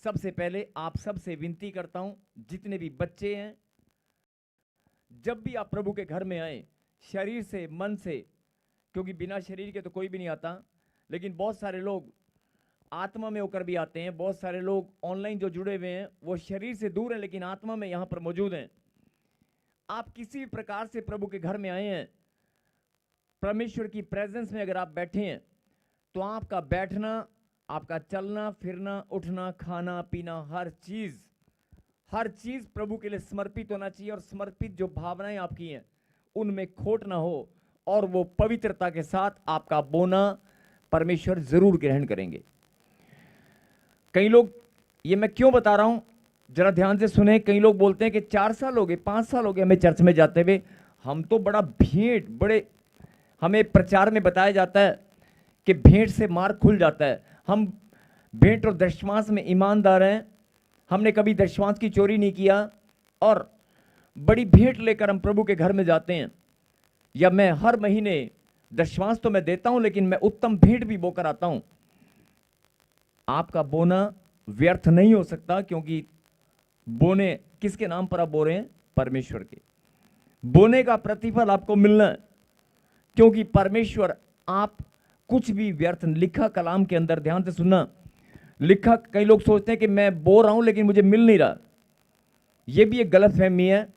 सबसे पहले आप सबसे विनती करता हूं, जितने भी बच्चे हैं, जब भी आप प्रभु के घर में आए, शरीर से, मन से, क्योंकि बिना शरीर के तो कोई भी नहीं आता, लेकिन बहुत सारे लोग आत्मा में होकर भी आते हैं। बहुत सारे लोग ऑनलाइन जो जुड़े हुए हैं वो शरीर से दूर हैं लेकिन आत्मा में यहां पर मौजूद हैं। आप किसी भी प्रकार से प्रभु के घर में आए हैं, परमेश्वर की प्रेजेंस में अगर आप बैठे हैं, तो आपका बैठना, आपका चलना फिरना, उठना, खाना पीना, हर चीज प्रभु के लिए समर्पित होना चाहिए। और समर्पित जो भावनाएं आपकी हैं उनमें खोट ना हो, और वो पवित्रता के साथ आपका बोना परमेश्वर जरूर ग्रहण करेंगे। कई लोग, ये मैं क्यों बता रहा हूं, जरा ध्यान से सुने। कई लोग बोलते हैं कि 4 साल हो गए, 5 साल हो गए हमें चर्च में जाते हुए, हम तो बड़े हमें प्रचार में बताया जाता है कि भेंट से मार्ग खुल जाता है, हम भेंट और दशमांश में ईमानदार हैं, हमने कभी दशमांश की चोरी नहीं किया, और बड़ी भेंट लेकर हम प्रभु के घर में जाते हैं। या मैं हर महीने दशमांश तो मैं देता हूं, लेकिन मैं उत्तम भेंट भी बोकर आता हूं। आपका बोना व्यर्थ नहीं हो सकता, क्योंकि बोने किसके नाम पर आप बो रहे हैं? परमेश्वर के। बोने का प्रतिफल आपको मिलना है, क्योंकि परमेश्वर, आप कुछ भी व्यर्थ, लिखा कलाम के अंदर, ध्यान से सुनना, लिखा, कई लोग सोचते हैं कि मैं बो रहा हूं लेकिन मुझे मिल नहीं रहा। यह भी एक गलतफहमी है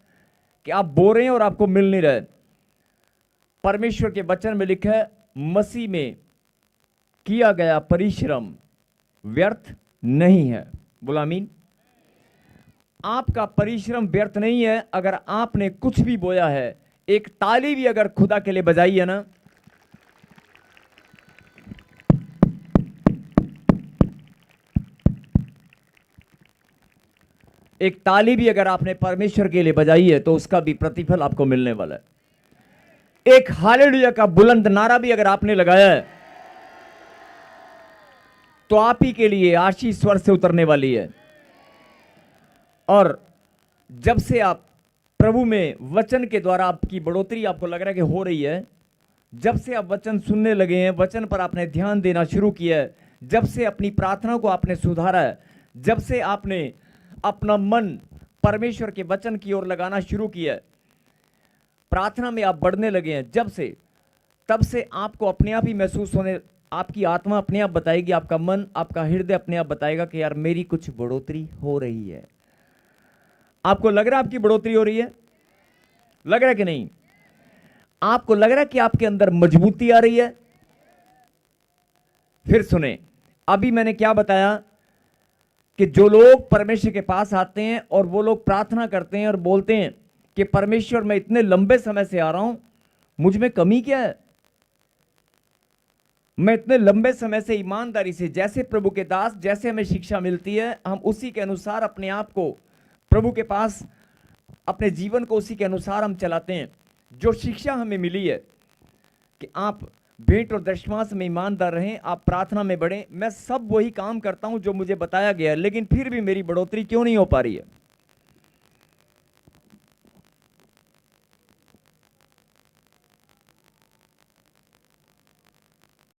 कि आप बो रहे हैं और आपको मिल नहीं रहा है। परमेश्वर के वचन में लिखा है, मसीह में किया गया परिश्रम व्यर्थ नहीं है। बोला आमीन। आपका परिश्रम व्यर्थ नहीं है अगर आपने कुछ भी बोया है। एक ताली भी अगर खुदा के लिए बजाई है ना, एक ताली भी अगर आपने परमेश्वर के लिए बजाई है तो उसका भी प्रतिफल आपको मिलने वाला है। एक हालेलुया का बुलंद नारा भी अगर आपने लगाया है तो आप ही के लिए आशीष स्वर से उतरने वाली है। और जब से आप प्रभु में वचन के द्वारा आपकी बढ़ोतरी आपको लग रहा है कि हो रही है, जब से आप वचन सुनने लगे हैं, वचन पर आपने ध्यान देना शुरू किया है, जब से अपनी प्रार्थना को आपने सुधारा है, जब से आपने अपना मन परमेश्वर के वचन की ओर लगाना शुरू किया है, प्रार्थना में आप बढ़ने लगे हैं, जब से, तब से आपको अपने आप ही महसूस होने, आपकी आत्मा अपने आप बताएगी, आपका मन, आपका हृदय अपने आप बताएगा कि यार मेरी कुछ बढ़ोतरी हो रही है। आपको लग रहा है आपकी बढ़ोतरी हो रही है? लग रहा है कि नहीं? आपको लग रहा है कि आपके अंदर मजबूती आ रही है? फिर सुने, अभी मैंने क्या बताया कि जो लोग परमेश्वर के पास आते हैं और वो लोग प्रार्थना करते हैं और बोलते हैं कि परमेश्वर मैं इतने लंबे समय से आ रहा हूं, मुझ में कमी क्या है? मैं इतने लंबे समय से ईमानदारी से, जैसे प्रभु के दास, जैसे हमें शिक्षा मिलती है, हम उसी के अनुसार अपने आप को प्रभु के पास, अपने जीवन को उसी के अनुसार हम चलाते हैं। जो शिक्षा हमें मिली है कि आप भेंट और दशमांश में ईमानदार रहें, आप प्रार्थना में बढ़ें, मैं सब वही काम करता हूं जो मुझे बताया गया है, लेकिन फिर भी मेरी बढ़ोतरी क्यों नहीं हो पा रही है?